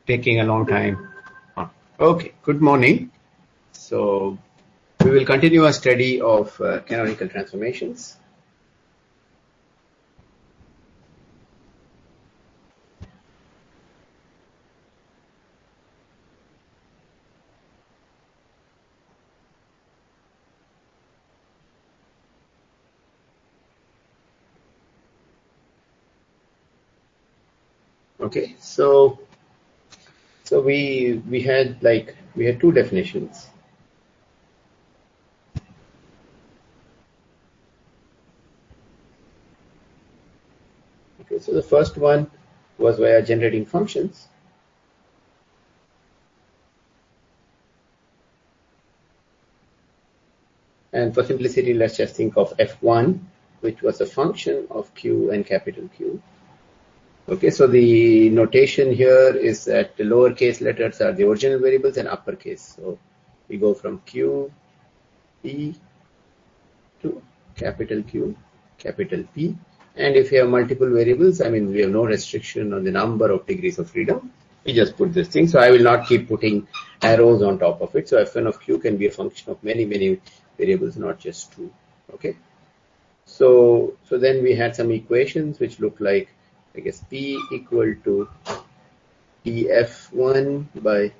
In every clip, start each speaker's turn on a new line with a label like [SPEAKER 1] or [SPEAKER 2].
[SPEAKER 1] taking a long time. Okay, good morning. So we will continue our study of canonical transformations. Okay, so we had two definitions. Okay, so the first one was via generating functions. And for simplicity, let's just think of F1, which was a function of Q and capital Q. Okay, so the notation here is that the lowercase letters are the original variables and uppercase. So we go from Q, P to capital Q, capital P. And if you have multiple variables, I mean, we have no restriction on the number of degrees of freedom. We just put this thing. So I will not keep putting arrows on top of it. So F1 of Q can be a function of many variables, not just two. Okay. So then we had some equations which look like, I guess, P equal to dF1 by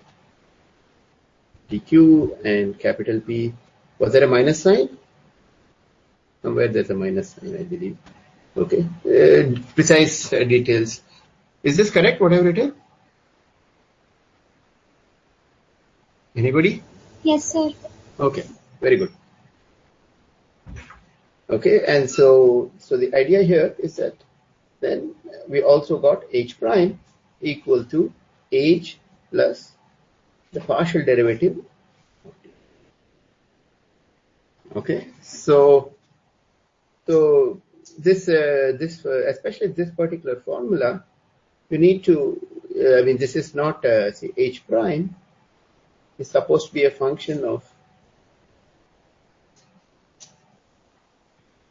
[SPEAKER 1] dQ and capital P. Was there a minus sign? Somewhere there's a minus sign, I believe. Okay. Precise details. Is this correct, what I've written? Anybody?
[SPEAKER 2] Yes, sir.
[SPEAKER 1] Okay, very good. Okay, and so the idea here is that then we also got H prime equal to H plus the partial derivative. Okay, so this especially this particular formula, you need to, I mean, this is not see, H prime is supposed to be a function of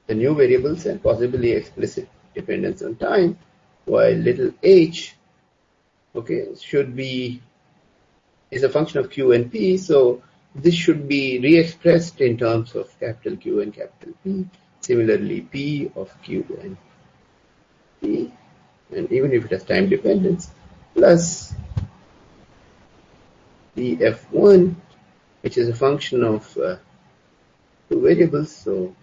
[SPEAKER 1] the new variables and possibly explicit dependence on time, while little h, okay, is a function of Q and P. So this should be re-expressed in terms of capital Q and capital P. Similarly, P of Q and P, and even if it has time dependence, plus dF1, which is a function of two variables. So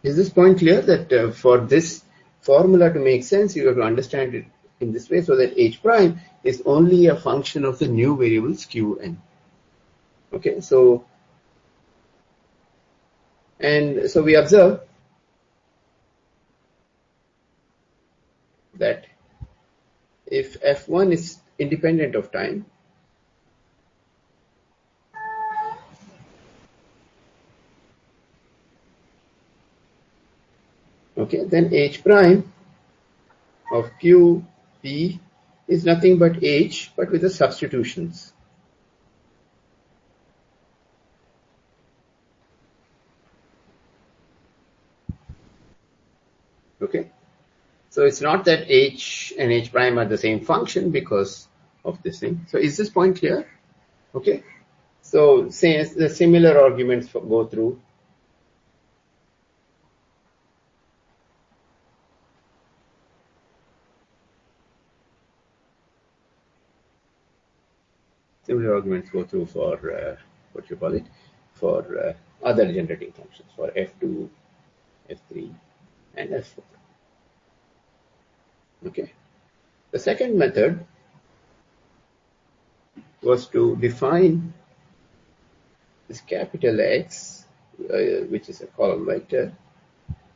[SPEAKER 1] is this point clear that for this formula to make sense, you have to understand it in this way, so that H prime is only a function of the new variables Q and. Okay, so we observe that if F1 is independent of time, okay, then H prime of Q, P is nothing but H, but with the substitutions. Okay, so it's not that H and H prime are the same function because of this thing. So is this point clear? Okay, so since the similar arguments go through. Similar arguments go through for for other generating functions, for F2, F3, and F4. Okay. The second method was to define this capital X, which is a column vector,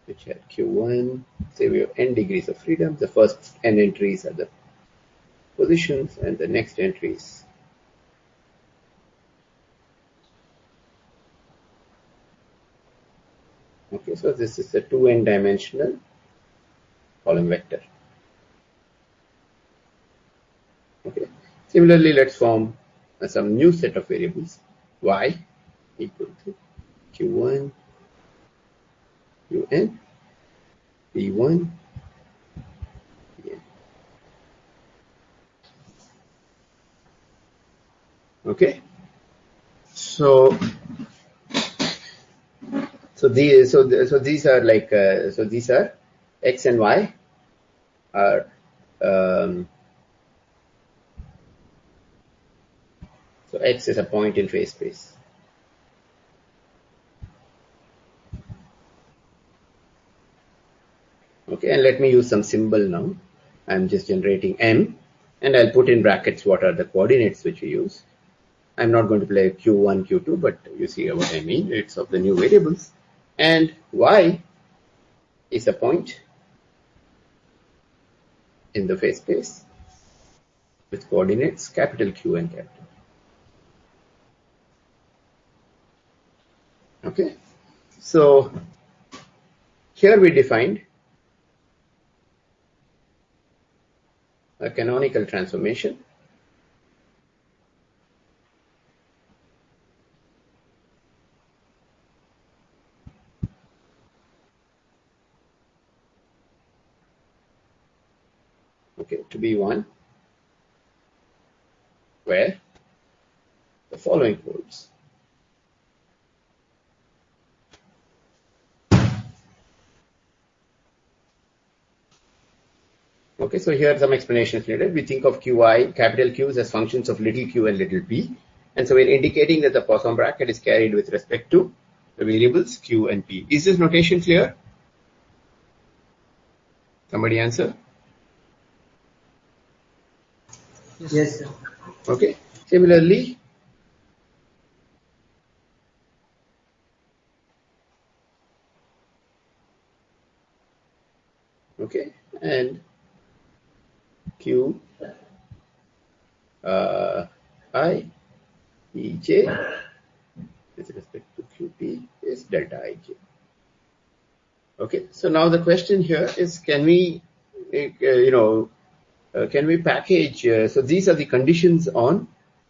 [SPEAKER 1] which had Q1. Say we have n degrees of freedom. The first n entries are the positions, and the next entries. Okay, so this is a 2n dimensional column vector. Okay. Similarly, let's form some new set of variables, y equal to Q1, Qn, P1, Pn. Okay, so these are like so these are x and y are so x is a point in phase space. Okay, and let me use some symbol now. I'm just generating m, and I'll put in brackets what are the coordinates which we use. I'm not going to play q1, q2, but you see what I mean. It's of the new variables. And y is a point in the phase space with coordinates capital Q and capital. Okay, so here we defined a canonical transformation to be one where the following holds. Okay, so here are some explanations needed. We think of Qi, capital Q's as functions of little q and little p. And so we're indicating that the Poisson bracket is carried with respect to the variables Q and P. Is this notation clear? Somebody answer?
[SPEAKER 2] Yes, sir.
[SPEAKER 1] Okay. Similarly, okay, and Q I E J with respect to QP is delta Ij. Okay, so now the question here is, can we, can we package? So these are the conditions on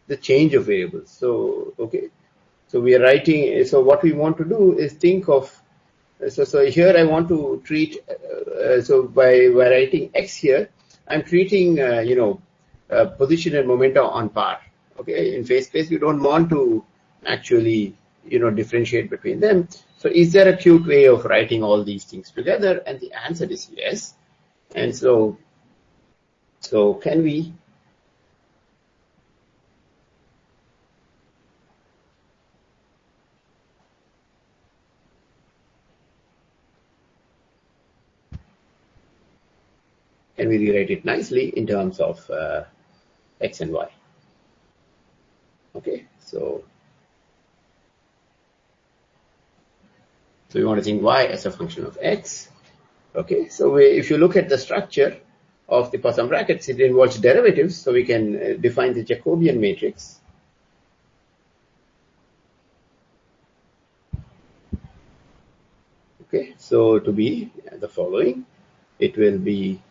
[SPEAKER 1] the change of variables. So okay, so we are writing. So what we want to do is think of. So here I want to treat. So by writing x here, I'm treating position and momentum on par. Okay, in phase space we don't want to actually differentiate between them. So is there a cute way of writing all these things together? And the answer is yes. And so can we rewrite it nicely in terms of x and y? Okay, so we want to think y as a function of x. Okay, so if you look at the structure of the Poisson brackets, it involves derivatives, so we can define the Jacobian matrix. Okay, so to be the following, it will be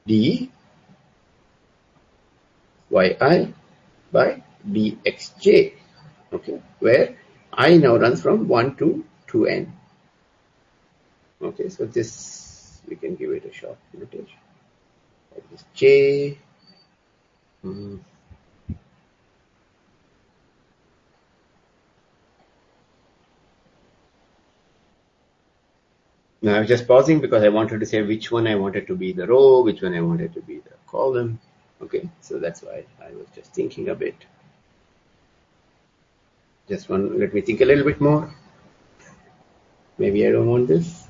[SPEAKER 1] d yi by dxj. Okay, where I now runs from 1 to 2n. Okay, so this we can give it a short notation. This j. Now I'm just pausing because I wanted to say which one I wanted to be the row, which one I wanted to be the column. Okay, so that's why I was just thinking a bit. Just one, let me think a little bit more. Maybe I don't want this.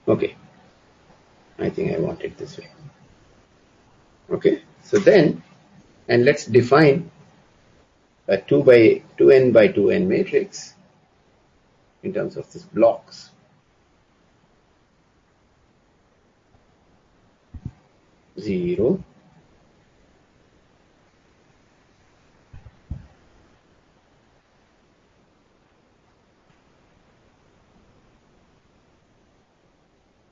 [SPEAKER 1] Okay, I think I want it this way. Okay, so then, and let's define a 2n by 2n matrix in terms of these blocks. Zero.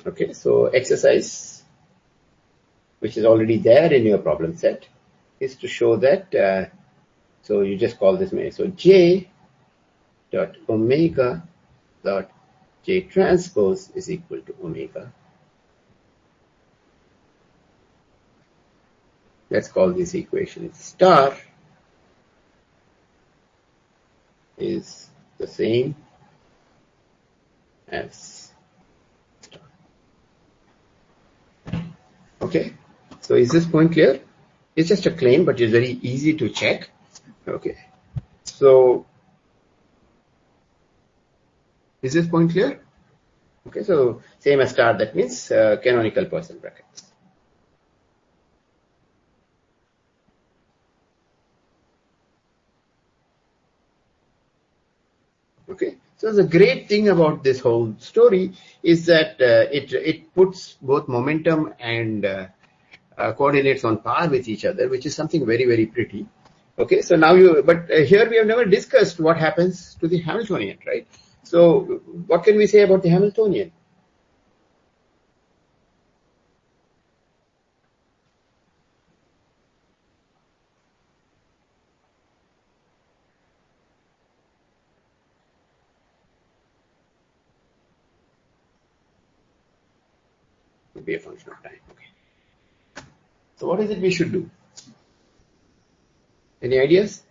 [SPEAKER 1] Okay, so exercise, which is already there in your problem set, is to show that, so you just call this, so j dot omega dot j transpose is equal to omega. let's call this equation star is the same as star. Okay, so is this point clear? It's just a claim, but it's very easy to check. Okay, so is this point clear? Okay, so same as star, that means canonical person brackets. Okay, so the great thing about this whole story is that it puts both momentum and coordinates on par with each other, which is something very, very pretty. Okay, so now here we have never discussed what happens to the Hamiltonian, right? So what can we say about the Hamiltonian? Would be a function of time. Okay. So what is it we should do? Any ideas?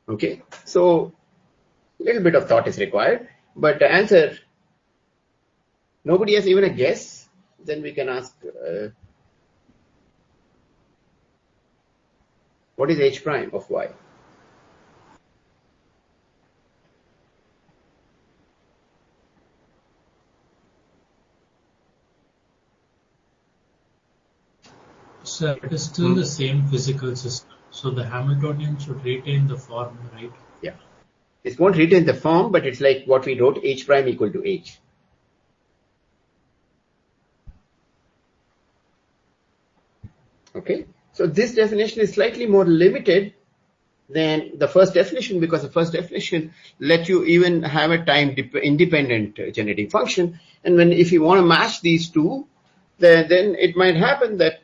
[SPEAKER 1] Okay, so a little bit of thought is required, but the answer, nobody has even a guess. Then we can ask, what is h prime of y?
[SPEAKER 3] So it is still the same physical system. So the Hamiltonian should retain the form, right?
[SPEAKER 1] Yeah. It won't retain the form, but it's like what we wrote, h prime equal to h. Okay. So this definition is slightly more limited than the first definition, because the first definition let you even have a time independent generating function. And if you want to match these two, then it might happen that,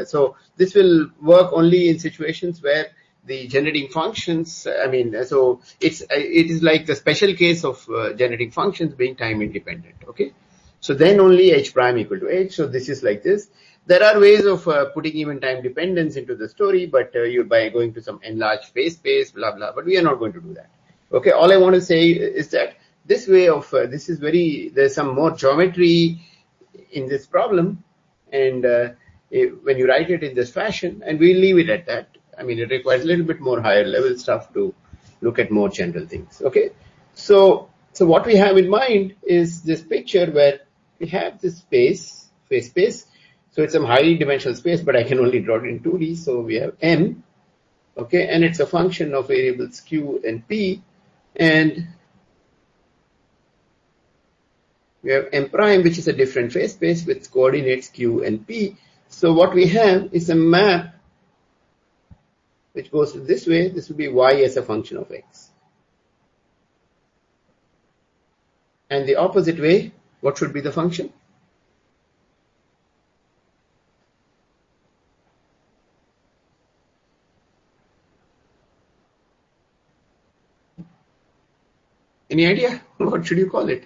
[SPEAKER 1] so this will work only in situations where the generating functions, so it is like the special case of generating functions being time independent. Okay. So then only h prime equal to h. So this is like this. There are ways of putting even time dependence into the story, but by going to some enlarged phase space, blah, blah, but we are not going to do that. Okay, all I want to say is that this way of, there's some more geometry in this problem, and when you write it in this fashion, and we'll leave it at that. I mean, it requires a little bit more higher level stuff to look at more general things. Okay, so what we have in mind is this picture where we have this phase space. So it's some high dimensional space, but I can only draw it in 2D. So we have M, okay, and it's a function of variables Q and P, and we have M prime, which is a different phase space with coordinates Q and P. So what we have is a map which goes this way. This will be Y as a function of X. And the opposite way, what should be the function? Any idea? What should you call it?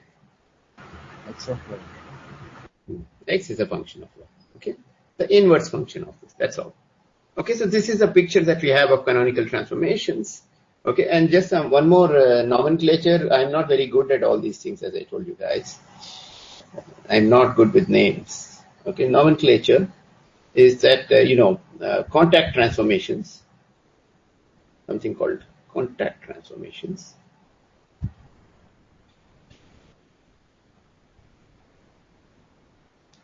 [SPEAKER 2] X of y.
[SPEAKER 1] X is a function of y. Okay, the inverse function of this. That's all. Okay, so this is a picture that we have of canonical transformations. Okay, and just one more nomenclature. I'm not very good at all these things, as I told you guys. I'm not good with names. Okay, nomenclature is that contact transformations, something called contact transformations.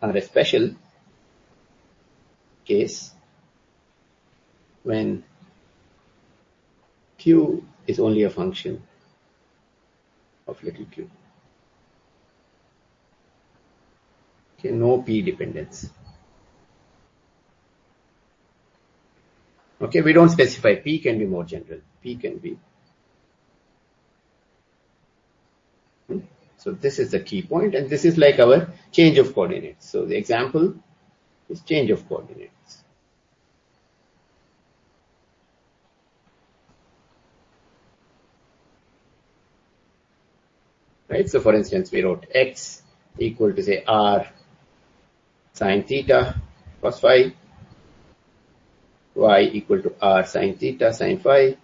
[SPEAKER 1] Are a special case when Q is only a function of little q. Okay, no P dependence. Okay, we don't specify. P can be more general. P can be. So this is the key point, and this is like our change of coordinates. So the example is change of coordinates. right? So for instance, we wrote x equal to say r sine theta cos phi, y equal to r sine theta sine phi,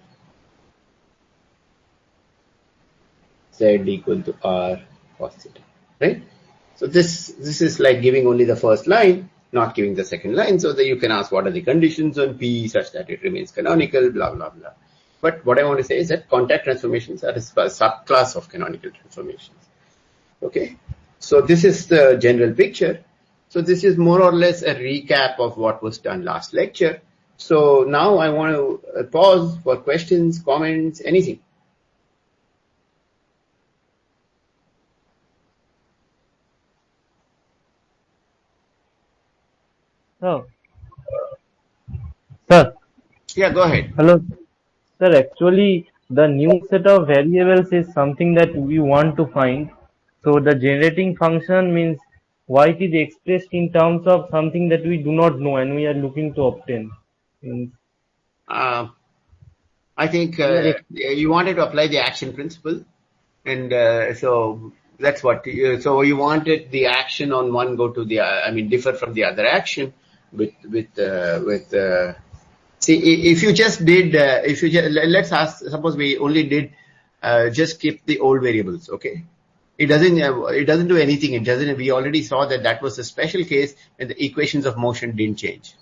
[SPEAKER 1] z equal to r cos theta, right? So this is like giving only the first line, not giving the second line, so that you can ask what are the conditions on P such that it remains canonical, blah, blah, blah. But what I want to say is that contact transformations are a subclass of canonical transformations. Okay, so this is the general picture. So this is more or less a recap of what was done last lecture. So now I want to pause for questions, comments, anything.
[SPEAKER 4] Oh, sir.
[SPEAKER 1] Yeah, go ahead.
[SPEAKER 4] Hello. Sir, actually, the new set of variables is something that we want to find. So the generating function means why it is expressed in terms of something that we do not know and we are looking to obtain. Means
[SPEAKER 1] I think
[SPEAKER 4] we are
[SPEAKER 1] you wanted to apply the action principle, and so that's what. So you wanted the action on one go to the, I mean, differ from the other action with. See, if you just did, if you just, let's ask, suppose we only did just keep the old variables, okay? It doesn't do anything. It doesn't. We already saw that that was a special case, and the equations of motion didn't change,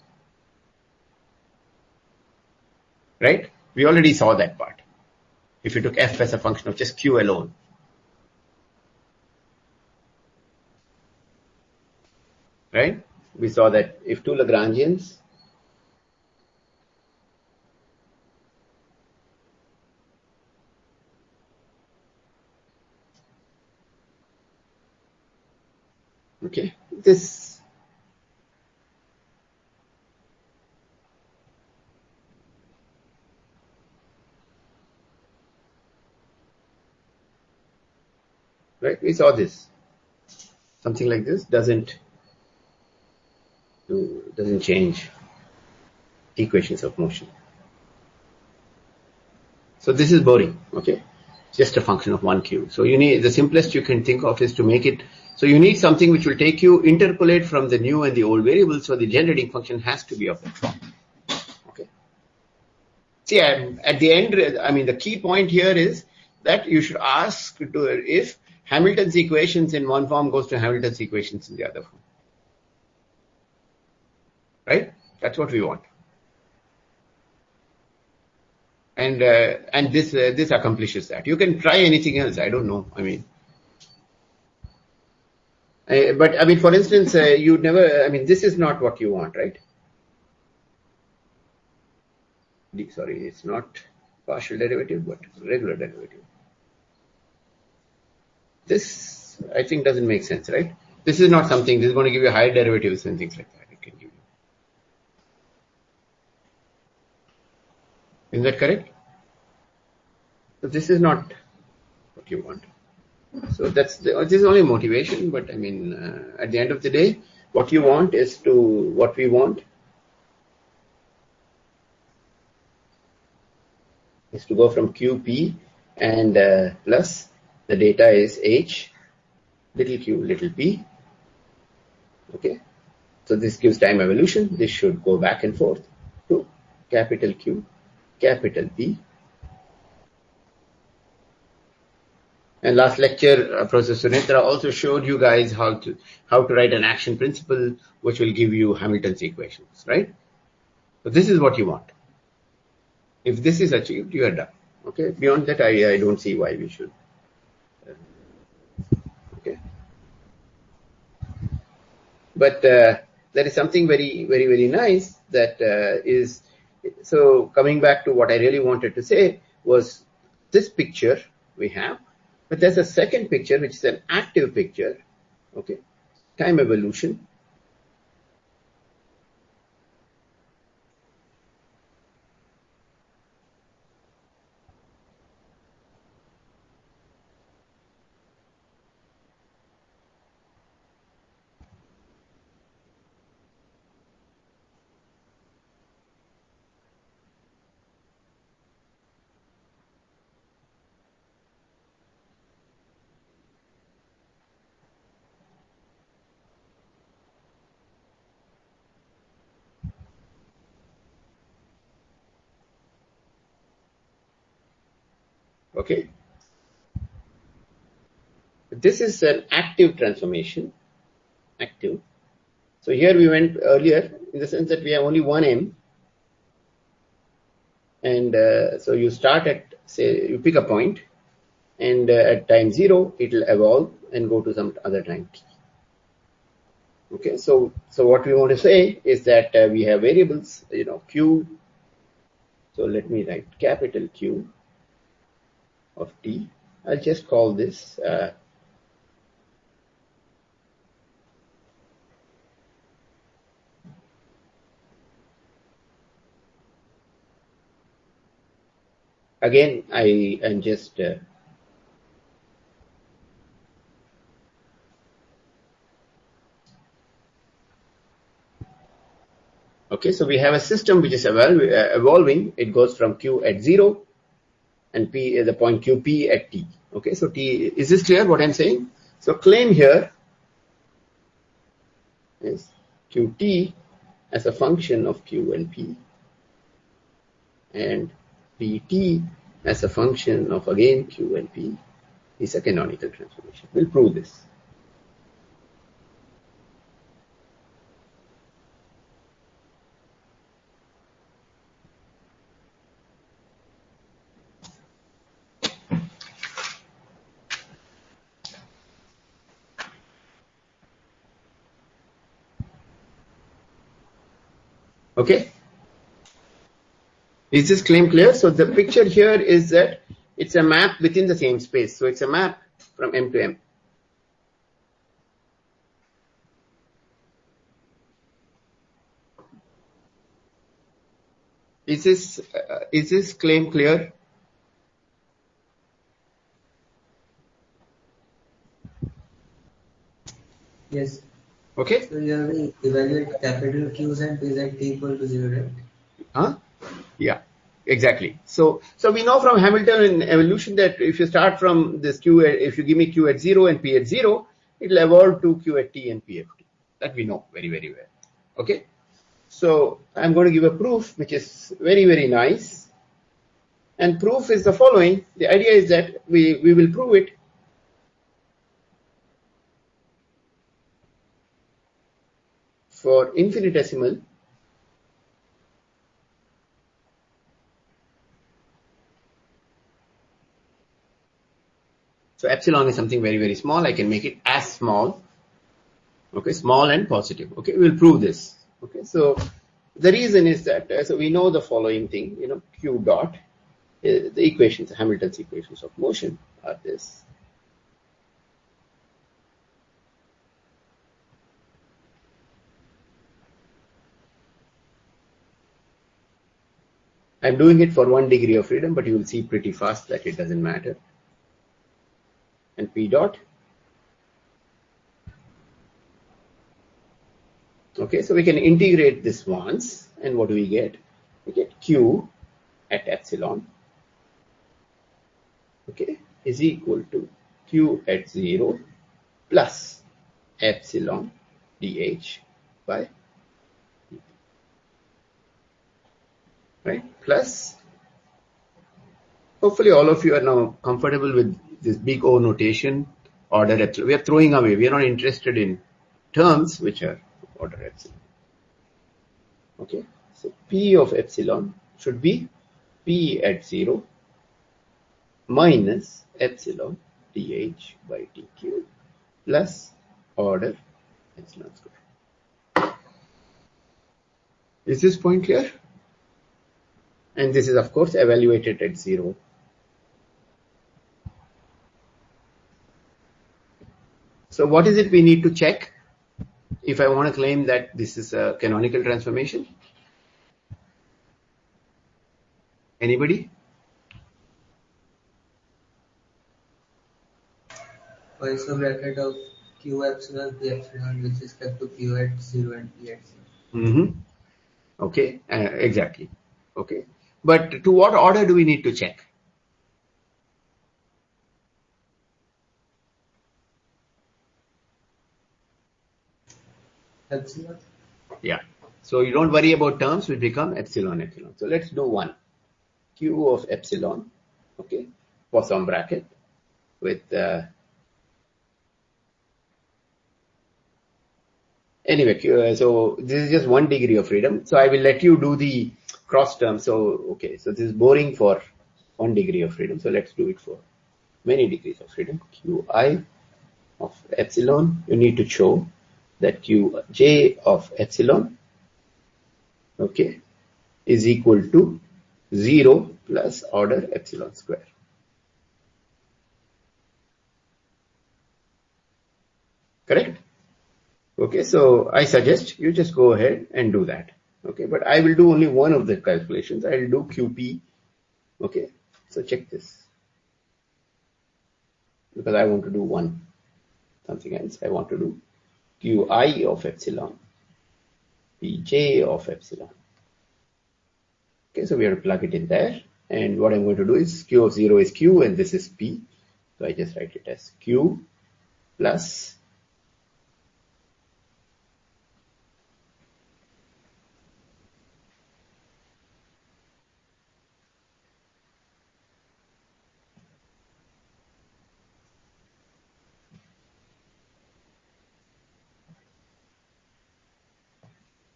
[SPEAKER 1] right? We already saw that part. If you took f as a function of just q alone. Right? We saw that if two Lagrangians okay, this right, we saw this. Something like this doesn't change equations of motion. So this is boring, okay? Just a function of one q. So you need, the simplest you can think of is to make it, so you need something which will take you, interpolate from the new and the old variables, so the generating function has to be of that form. Okay. See, at the end, I mean, the key point here is that you should ask if Hamilton's equations in one form goes to Hamilton's equations in the other form. Right? That's what we want. And this accomplishes that. You can try anything else. I don't know. I mean, but I mean, for instance, you never. I mean, this is not what you want, right? Sorry, it's not partial derivative, but regular derivative. This, I think, doesn't make sense, right? This is not something. This is going to give you higher derivatives and things like that. It can give you. Is that correct? So this is not what you want. So this is only motivation, but I mean, at the end of the day, what we want is to go from QP and plus the data is H, little q, little p. Okay, so this gives time evolution. This should go back and forth to capital Q, capital P. And last lecture, Professor Sunitra also showed you guys how to write an action principle, which will give you Hamilton's equations, right? So this is what you want. If this is achieved, you are done. Okay. Beyond that, I don't see why we should. Okay. But there is something very, very, very nice that is. So coming back to what I really wanted to say was this picture we have. But there's a second picture, which is an active picture, okay? Time evolution. Okay. This is an active transformation. Active. So here we went earlier in the sense that we have only one M. And so you start at, say, you pick a point, and at time 0, it will evolve and go to some other time t. Okay, so what we want to say is that we have variables, q. So let me write capital Q of t. I'll just call this again. I am just okay. So we have a system which is evolving. It goes from Q at 0 and P the point QP at t. Okay, so t, is this clear what I'm saying? So claim here is Qt as a function of Q and P, and Pt as a function of again Q and P is a canonical transformation. We'll prove this. Okay, is this claim clear? So the picture here is that it's a map within the same space. So it's a map from M to M. Is this claim clear?
[SPEAKER 5] Yes.
[SPEAKER 1] Okay.
[SPEAKER 5] So you have to evaluate capital Q's and P's at t equal to 0, right?
[SPEAKER 1] Huh? Yeah, exactly. So we know from Hamiltonian evolution that if you start from this Q, if you give me Q at 0 and P at 0, it will evolve to Q at t and P at t. That we know very, very well. Okay. So I'm going to give a proof which is very, very nice. And proof is the following. The idea is that we will prove it for infinitesimal so epsilon is something very, very small. I can make it as small. Okay, small and positive. Okay, we'll prove this. Okay, so the reason is that so we know the following thing. Q dot the equations, Hamilton's equations of motion are this. I'm doing it for 1 degree of freedom, but you will see pretty fast that it doesn't matter. And P dot. Okay, so we can integrate this once, and what do we get? We get Q at epsilon, okay, is equal to Q at 0 plus epsilon dH by dt. Right? Plus, hopefully all of you are now comfortable with this big O notation, order epsilon. We are throwing away. We are not interested in terms which are order epsilon. Okay, so P of epsilon should be P at 0 minus epsilon dH by dq plus order epsilon square. Is this point clear? And this is of course evaluated at 0. So what is it we need to check if I want to claim that this is a canonical transformation? Anybody?
[SPEAKER 5] Also bracket of Q epsilon P epsilon with respect to Q at 0 and P at 0.
[SPEAKER 1] Okay, exactly. Okay, but to what order do we need to check?
[SPEAKER 5] Epsilon?
[SPEAKER 1] Yeah. So you don't worry about terms, will become epsilon epsilon. So let's do one. Q of epsilon, okay, Poisson bracket with anyway, so this is just 1 degree of freedom. So I will let you do the cross term. So, okay, so this is boring for 1 degree of freedom. So let's do it for many degrees of freedom. Qi of epsilon, you need to show that Qj of epsilon, okay, is equal to 0 plus order epsilon square. Correct? Okay, so I suggest you just go ahead and do that. Okay, but I will do only one of the calculations. I will do QP. Okay, so check this. Because I want to do something else. I want to do Qi of epsilon, Pj of epsilon. Okay, so we have to plug it in there. And what I'm going to do is Q of 0 is Q and this is P. So I just write it as Q plus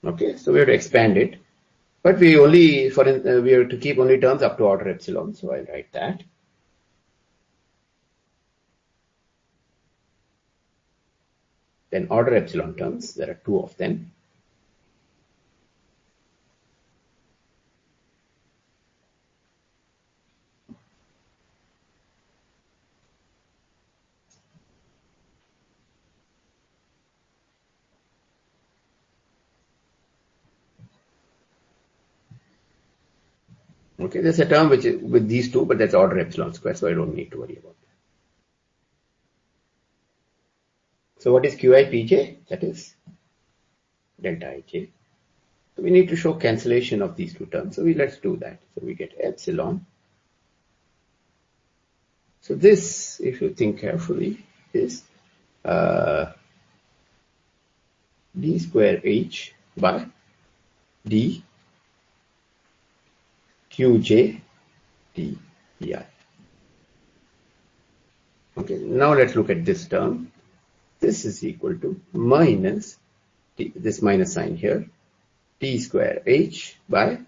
[SPEAKER 1] okay, so we have to expand it. But we only, we have to keep only terms up to order epsilon. So I'll write that. Then order epsilon terms, there are 2 of them. Okay, there's a term which is with these 2, but that's order epsilon square, so I don't need to worry about that. So what is Qi Pj? That is delta Ij. So we need to show cancellation of these 2 terms. So let's do that. So we get epsilon. So this, if you think carefully, is d square h by d Qj d pi. Okay, now let's look at this term. This is equal to minus this minus sign here, t square h by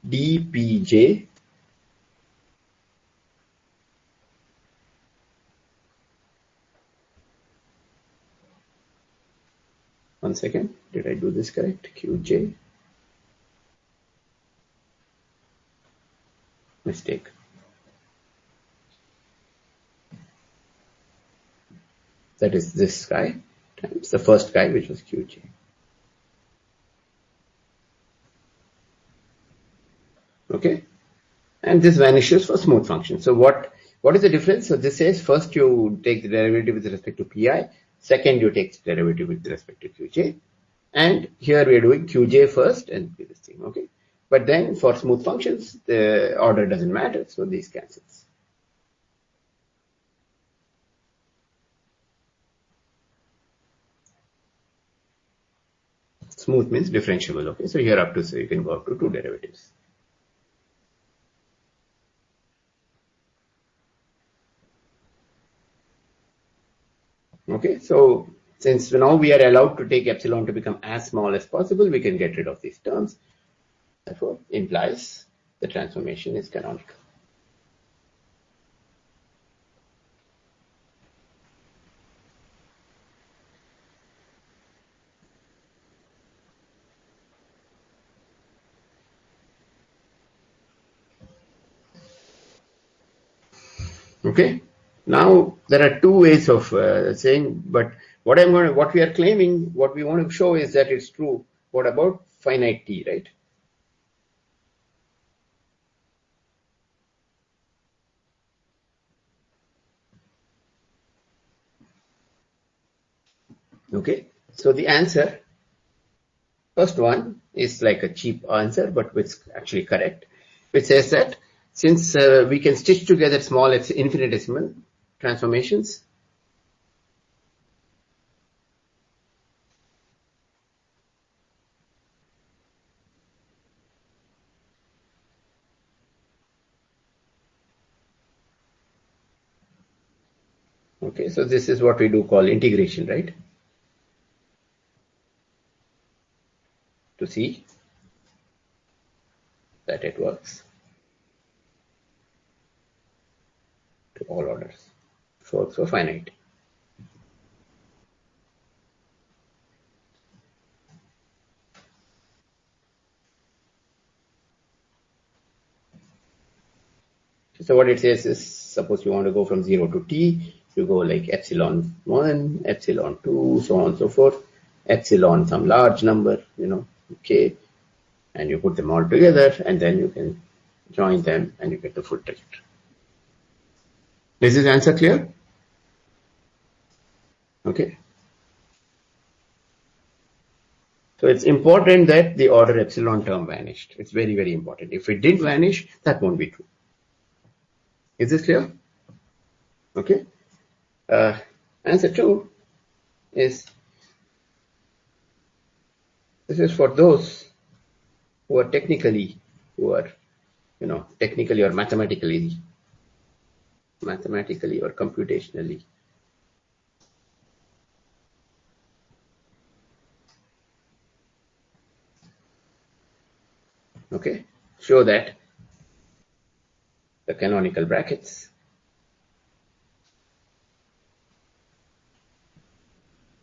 [SPEAKER 1] dpj one second, did I do this correct? Qj, mistake. That is this guy times the first guy, which was Qj. Okay, and this vanishes for smooth function. So what is the difference? So this says first you take the derivative with respect to pi, second you take the derivative with respect to Qj, and here we are doing Qj first and this thing. Okay, but then for smooth functions the order doesn't matter, so these cancels. Smooth means differentiable. Okay, so here up to, so you can go up to 2 derivatives. Okay, so since now we are allowed to take epsilon to become as small as possible, we can get rid of these terms. Therefore, implies the transformation is canonical. Okay. Now there are 2 ways of saying, but what we are claiming, what we want to show is that it's true. What about finite t, right? Okay. So the answer, first one is like a cheap answer, but it's actually correct, which says that since we can stitch together small infinitesimal transformations, Okay, so this is what we do call integration, right? To see that it works to all orders. It works for finite. So what it says is, suppose you want to go from 0 to t, you go like epsilon 1, epsilon 2, so on and so forth, epsilon some large number, okay, and you put them all together, and then you can join them, and you get the full trajectory. Is this answer clear? Okay. So it's important that the order epsilon term vanished. It's very, very important. If it didn't vanish, that won't be true. Is this clear? Okay. Answer 2 is, this is for those who are technically or mathematically or computationally okay, show that the canonical brackets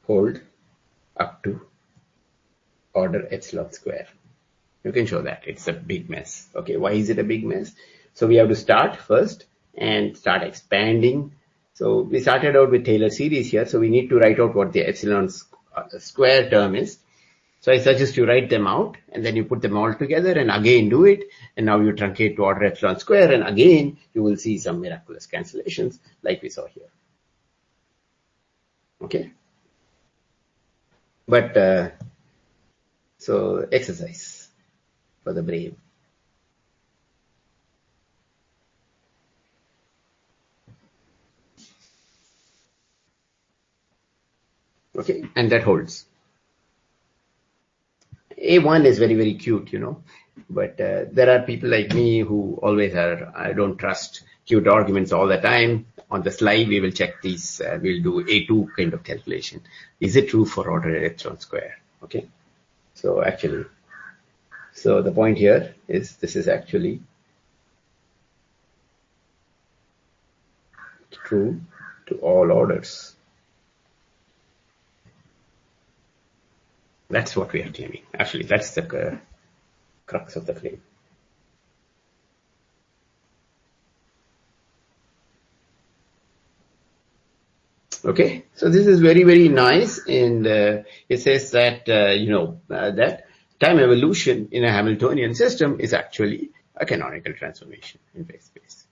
[SPEAKER 1] hold up to order epsilon square. You can show that. It's a big mess. Okay, why is it a big mess? So we have to start first and start expanding. So we started out with Taylor series here, so we need to write out what the epsilon square term is. So I suggest you write them out, and then you put them all together and again do it, and now you truncate to order epsilon square, and again you will see some miraculous cancellations like we saw here. Okay? But so exercise for the brave. Okay, and that holds. A1 is very, very cute, but there are people like me who always I don't trust cute arguments all the time. On the slide, we will check these, we'll do A2 kind of calculation. Is it true for order epsilon square? Okay, so actually, so the point here is this is actually true to all orders. That's what we are claiming. Actually, that's the crux of the claim. Okay, so this is very, very nice, and it says that that time evolution in a Hamiltonian system is actually a canonical transformation in phase space.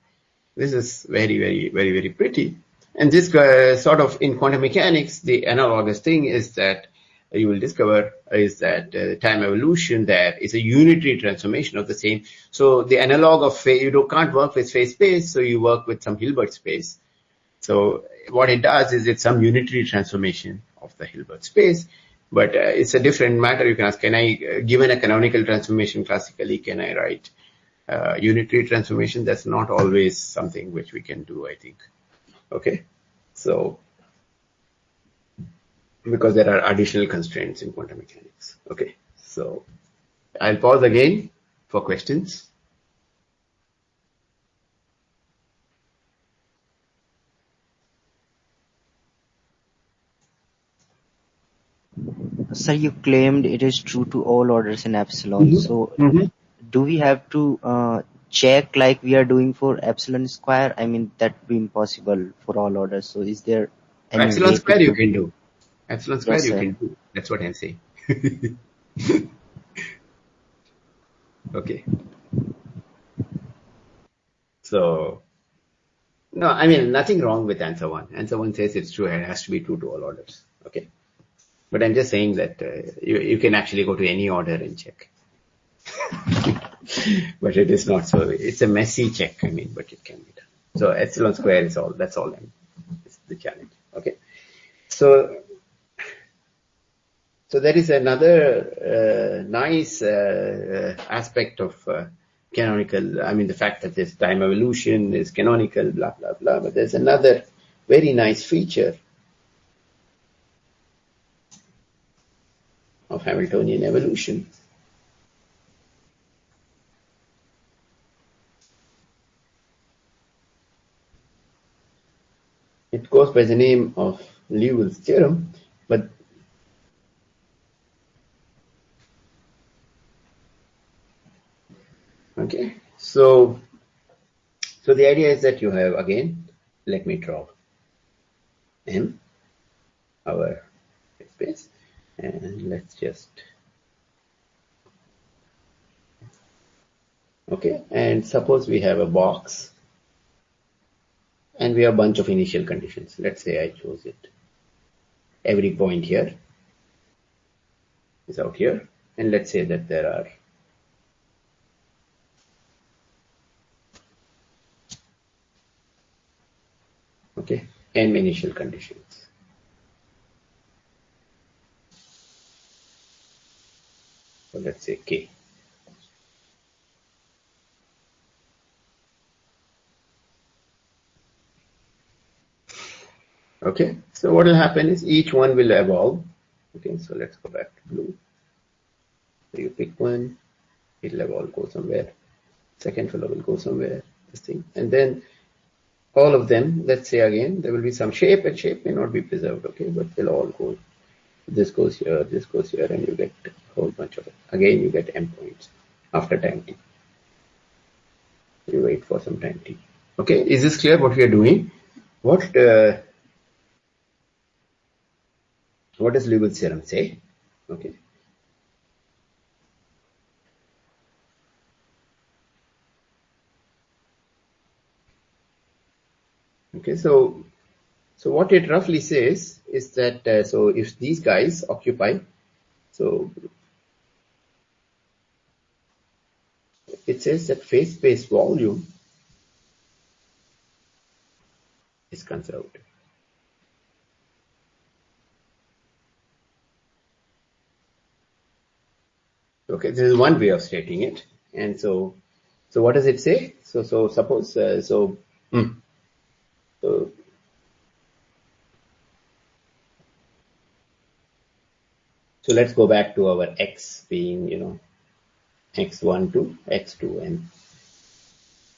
[SPEAKER 1] This is very, very, very, very pretty. And this sort of in quantum mechanics, the analogous thing is that you will discover is that time evolution there is a unitary transformation of the same. So the analog of you can't work with phase space, so you work with some Hilbert space. So what it does is it's some unitary transformation of the Hilbert space, but it's a different matter. You can ask, can I, given a canonical transformation classically, can I write unitary transformation? That's not always something which we can do, I think. Okay, so because there are additional constraints in quantum mechanics. Okay, so I'll pause again for questions.
[SPEAKER 6] Sir, you claimed it is true to all orders in epsilon. So do we have to check like we are doing for epsilon square? I mean, that would be impossible for all orders. So is there any
[SPEAKER 1] epsilon
[SPEAKER 6] way
[SPEAKER 1] square you can do. Epsilon square
[SPEAKER 6] Yes,
[SPEAKER 1] you
[SPEAKER 6] sir.
[SPEAKER 1] can do. That's what I'm saying. Okay. So, no, I mean, nothing wrong with answer 1. Answer 1 says it's true. It has to be true to all orders. Okay. But I'm just saying that you can actually go to any order and check. But it is not so. It's a messy check, I mean, but it can be done. So epsilon square is all. That's all. It's the challenge. Okay. So there is another nice aspect of canonical. I mean, the fact that this time evolution is canonical, blah, blah, blah. But there's another very nice feature of Hamiltonian evolution. It goes by the name of Liouville's theorem, but okay. So the idea is that you have, again, let me draw M, our space, and let's just, okay, and suppose we have a box and we have a bunch of initial conditions. Let's say I chose it. Every point here is out here, and let's say that there are m initial conditions. So let's say K. Okay, so what will happen is each one will evolve. Okay, so let's go back to blue. So you pick one, it'll evolve, go somewhere. Second fellow will go somewhere, this thing. And then all of them, let's say again, there will be some shape, and shape may not be preserved, okay, but they'll all go. This goes here, and you get a whole bunch of it. Again, you get m points after time t. You wait for some time t. Okay, is this clear what we are doing? What does Liouville's theorem say? Okay. Okay, so what it roughly says is that so if these guys occupy, so it says that phase space volume is conserved. Okay, this is one way of stating it. And so what does it say? So suppose so let's go back to our x being, x1 to x2n.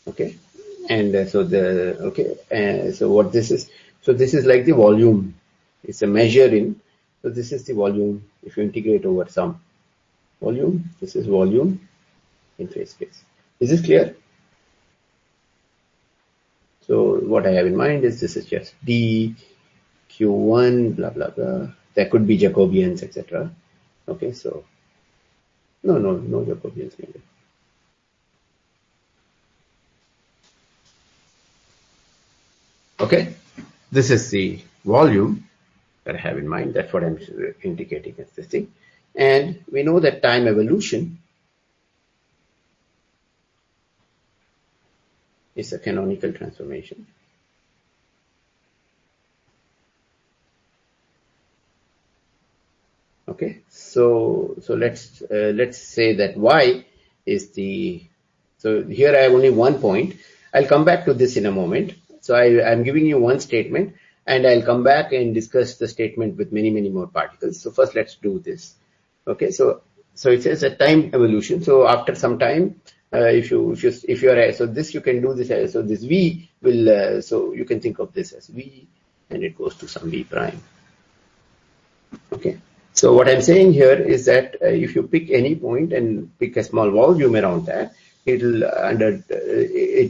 [SPEAKER 1] Okay, and so what this is, so this is like the volume. It's a measure in. So this is the volume. If you integrate over some volume, this is volume in phase space. Is this clear? So what I have in mind is this is just d q1 blah blah blah. There could be Jacobians, etc. Okay, so no Jacobians needed. Okay, this is the volume that I have in mind. That's what I'm indicating as this thing. And we know that time evolution is a canonical transformation. Okay, so let's say that y is the, so here I have only 1 point. I'll come back to this in a moment. So I'm giving you one statement, and I'll come back and discuss the statement with many more particles. So first let's do this. Okay, so it says a time evolution. So after some time, if you are, so this you can do this. So this v will, so you can think of this as v, and it goes to some v prime. Okay. So what I'm saying here is that if you pick any point and pick a small volume around that, it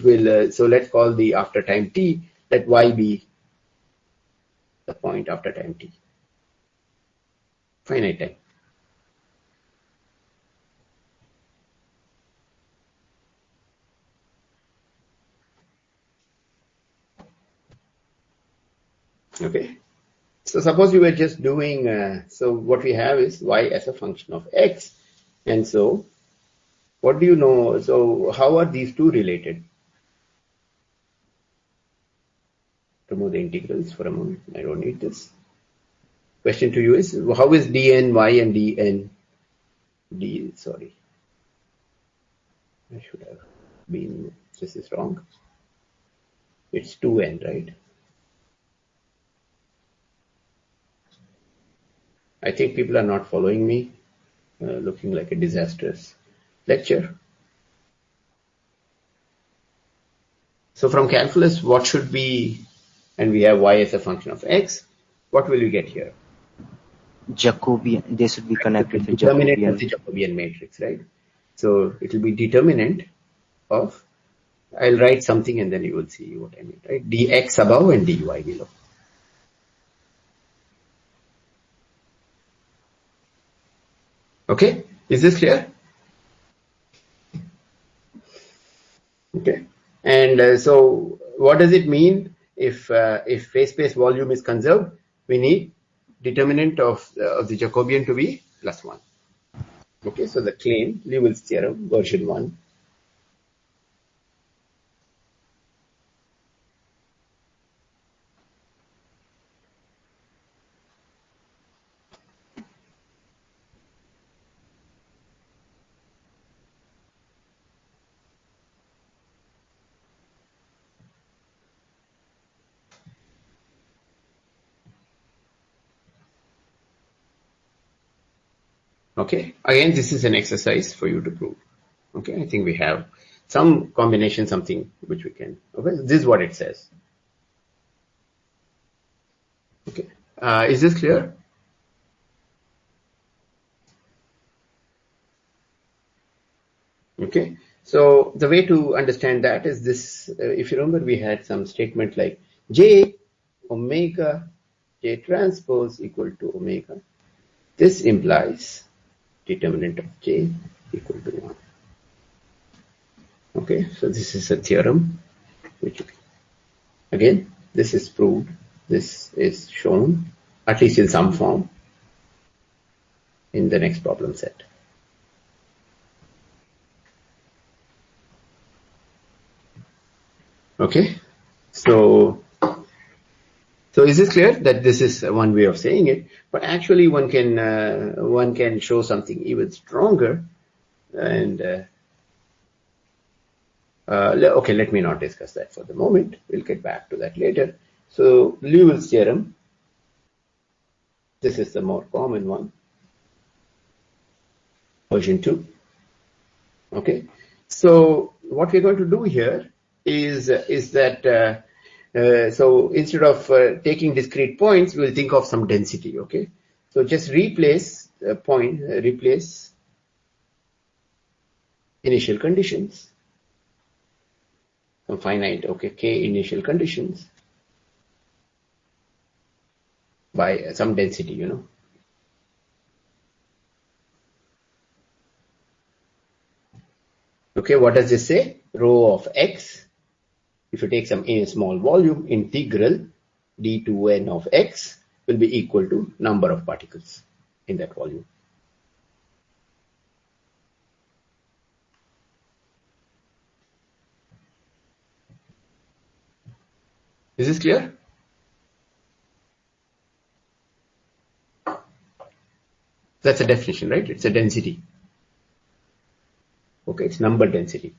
[SPEAKER 1] will. So let's call the after time t, let y be the point after time t, finite time. Okay. So suppose you were just doing. So what we have is y as a function of x, and so what do you know? So how are these two related? Remove the integrals for a moment. I don't need this. Question to you is, how is dn y and dn d? Sorry, I should have been. This is wrong. It's 2n, right? I think people are not following me, looking like a disastrous lecture. So from calculus, what should be, and we have y as a function of x, what will we get here?
[SPEAKER 6] Jacobian, they should be connected to
[SPEAKER 1] Determinant of
[SPEAKER 6] Jacobian.
[SPEAKER 1] the Jacobian matrix, right? So it will be determinant of, I'll write something and then you will see what I mean, right? dx above and dy below. Okay, is this clear? Okay, and so what does it mean if phase space volume is conserved? We need determinant of the Jacobian to be +1. Okay, so the claim, Liouville's theorem, version 1. Okay, again, this is an exercise for you to prove. Okay, I think we have some combination, something which we can. Okay, this is what it says. Okay, is this clear? Okay, so the way to understand that is this. If you remember, we had some statement like J omega J transpose equal to omega. This implies determinant of J equal to 1. Okay, so this is a theorem which, again, this is proved, this is shown, at least in some form, in the next problem set. Okay, so is this clear that this is one way of saying it? But actually, one can show something even stronger. And okay, let me not discuss that for the moment. We'll get back to that later. So Liouville's theorem. This is the more common one, version 2. Okay, so what we're going to do here is that so instead of taking discrete points, we'll think of some density. Okay, so just replace replace initial conditions, some finite, okay, k initial conditions by some density, you know. Okay, what does this say? Rho of x. If you take some small volume, integral d2n of x will be equal to number of particles in that volume. Is this clear? That's a definition, right? It's a density. Okay, it's number density.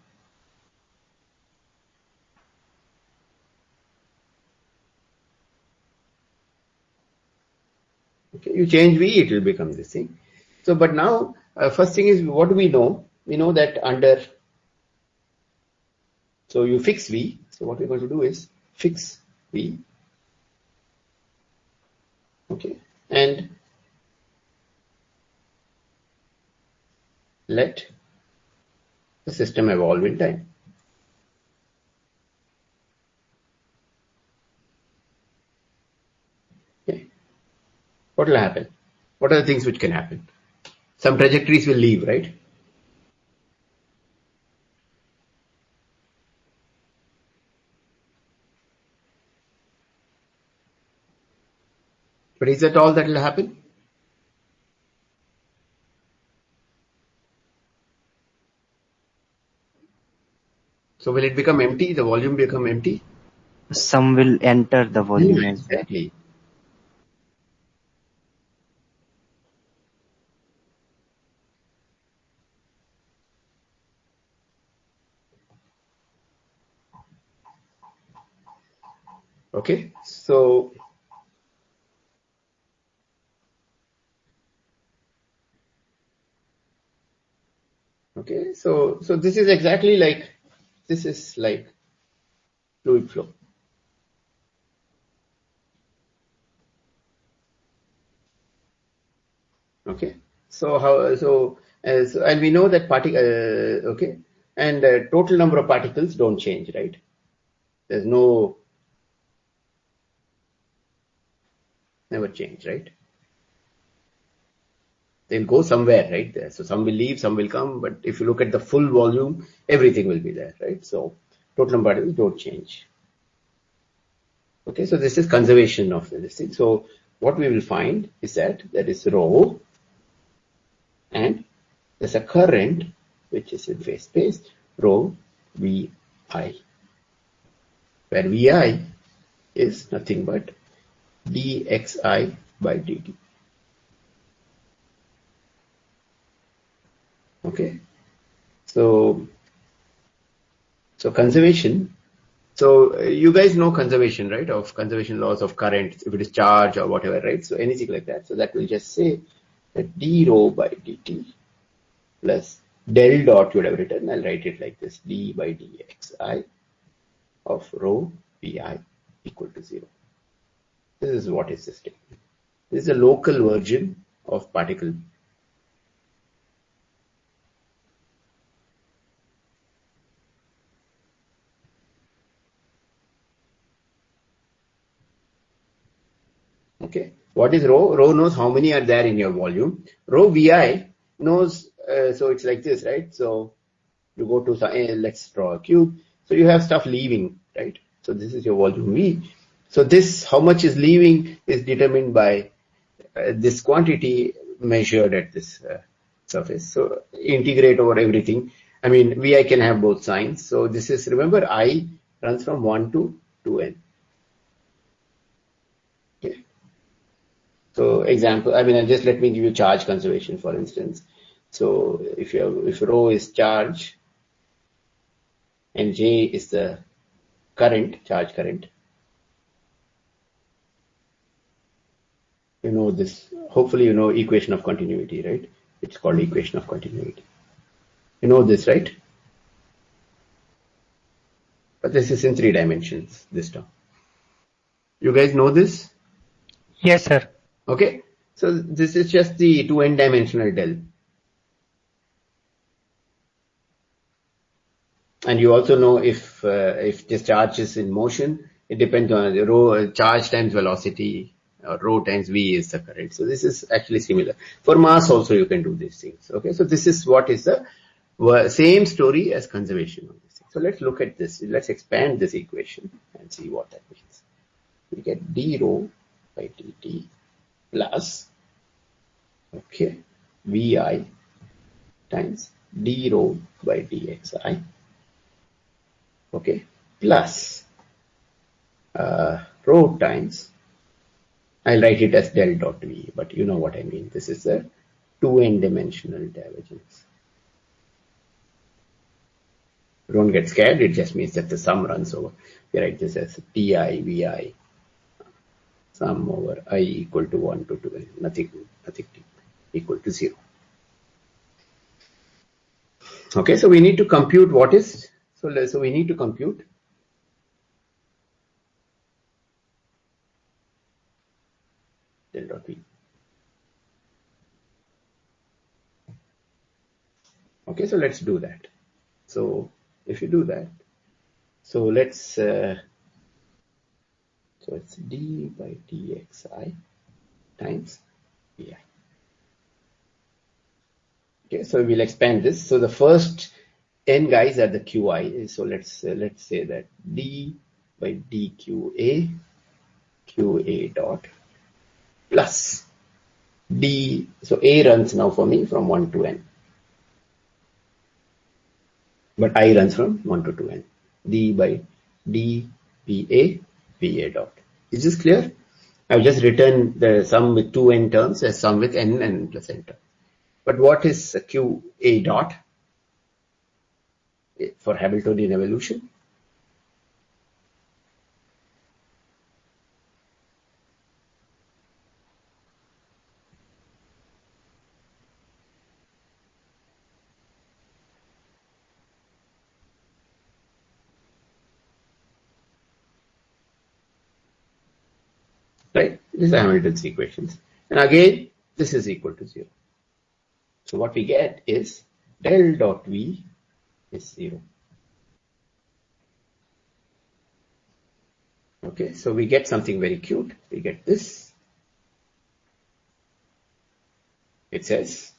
[SPEAKER 1] Okay, you change v, it will become this thing. So, but now, first thing is, what do we know? We know that under, so you fix v. So what we're going to do is fix v. Okay, and let the system evolve in time. Okay, what will happen? What are the things which can happen? Some trajectories will leave, right? But is that all that will happen? So will it become empty? The volume become empty?
[SPEAKER 6] Some will enter the volume
[SPEAKER 1] Yeah,
[SPEAKER 6] as well.
[SPEAKER 1] exactly. Okay, so Okay, so this is exactly like, this is like fluid flow. Okay, so and we know that okay, and total number of particles don't change, right? There's no, never change, right? They'll go somewhere, right there. So some will leave, some will come, but if you look at the full volume, everything will be there, right? So total number of particles don't change. Okay, so this is conservation of this thing. So what we will find is that there is rho, and there's a current which is in phase space, rho Vi, where Vi is nothing but dxi by dt. Okay, so conservation. So you guys know conservation, right? Of conservation laws of current, if it is charge or whatever, right? So anything like that. So that will just say that d rho by dt plus del dot, you would have written, I'll write it like this, d by dxi of rho Vi equal to 0. This is what is the statement. This is a local version of particle. Okay, what is rho? Rho knows how many are there in your volume. Rho Vi knows, so it's like this, right? So you go to, let's draw a cube. So you have stuff leaving, right? So this is your volume V. So this, how much is leaving, is determined by this quantity measured at this surface. So integrate over everything. I mean, Vi can have both signs. So this is, remember, I runs from 1 to 2n. Okay. So example, I mean, just let me give you charge conservation, for instance. So if rho is charge and J is the current, charge current, you know this, hopefully you know equation of continuity, right? It's called equation of continuity. You know this, right? But this is in 3 dimensions, this term. You guys know this?
[SPEAKER 7] Yes, sir.
[SPEAKER 1] Okay. So this is just the 2n dimensional del. And you also know if this charge is in motion, it depends on the rho, charge times velocity, or rho times V is the current. So this is actually similar. For mass also you can do these things. Okay, so this is what is the same story as conservation of this thing. So let's look at this. Let's expand this equation and see what that means. We get d rho by dt plus, okay, Vi times d rho by dxi, okay, plus rho times, I'll write it as del dot V, but you know what I mean. This is a 2n dimensional divergence. Don't get scared, it just means that the sum runs over. We write this as Ti Vi sum over I equal to 1 to 2n, nothing equal to 0. Okay, so we need to compute what is, so we need to compute del dot V. Okay, so let's do that. So if you do that, so let's, so it's d by dxi times Vi. Okay, so we'll expand this. So the first n guys are the qi. So let's say that d by dqa qa dot plus d. So a runs now for me from 1 to n, but I runs from 1 to 2n. D by d va dot. Is this clear? I've just written the sum with 2n terms as sum with n and plus n terms. But what is qa dot for Hamiltonian evolution? right? These are Hamilton's equations. And again, this is equal to 0. So what we get is del dot V is 0. Okay, so we get something very cute. We get this. It says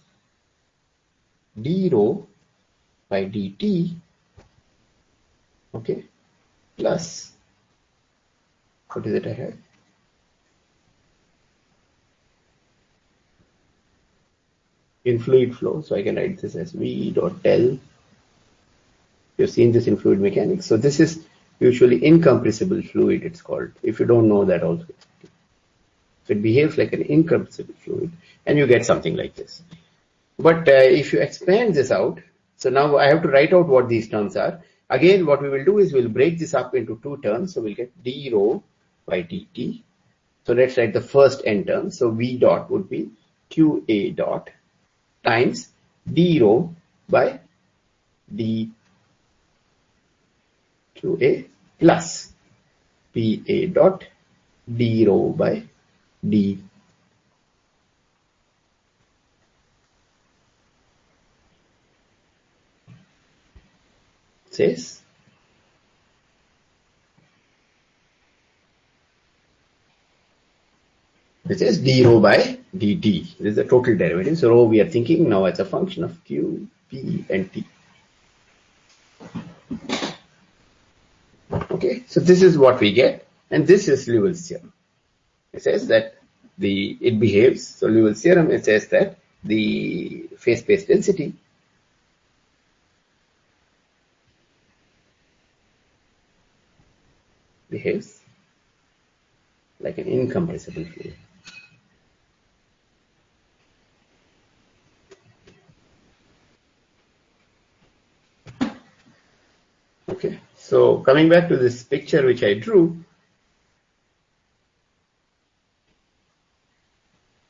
[SPEAKER 1] d rho by dt, okay, plus, what is it I have? In fluid flow, so I can write this as V dot del. You've seen this in fluid mechanics. So this is usually incompressible fluid, it's called. If you don't know that also. So it behaves like an incompressible fluid, and you get something like this. But if you expand this out, so now I have to write out what these terms are. Again, what we will do is we'll break this up into two terms. So we'll get d rho by dt. So let's write the first n term. So V dot would be qa dot times d rho by d qa plus pa dot d rho by d says which is d rho by dt. This is the total derivative. So rho we are thinking now as a function of q, p, and t. Okay, so this is what we get, and this is Liouville's theorem. It says that it behaves. So Liouville's theorem, it says that the phase space density behaves like an incompressible fluid. Okay, so coming back to this picture which I drew,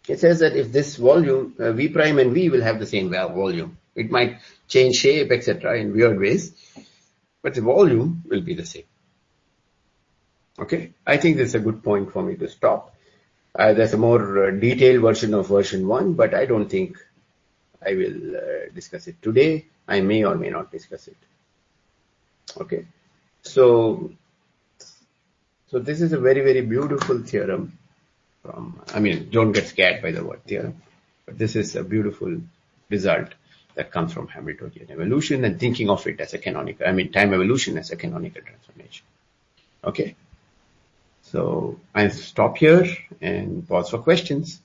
[SPEAKER 1] it says that if this volume, V prime and V will have the same volume. It might change shape, etc. in weird ways, but the volume will be the same. Okay, I think this is a good point for me to stop. There's a more detailed version of version 1, but I don't think I will discuss it today. I may or may not discuss it. Okay, so this is a very, very beautiful theorem. Don't get scared by the word theorem, but this is a beautiful result that comes from Hamiltonian evolution and thinking of it as a canonical, time evolution as a canonical transformation. Okay, so I'll stop here and pause for questions.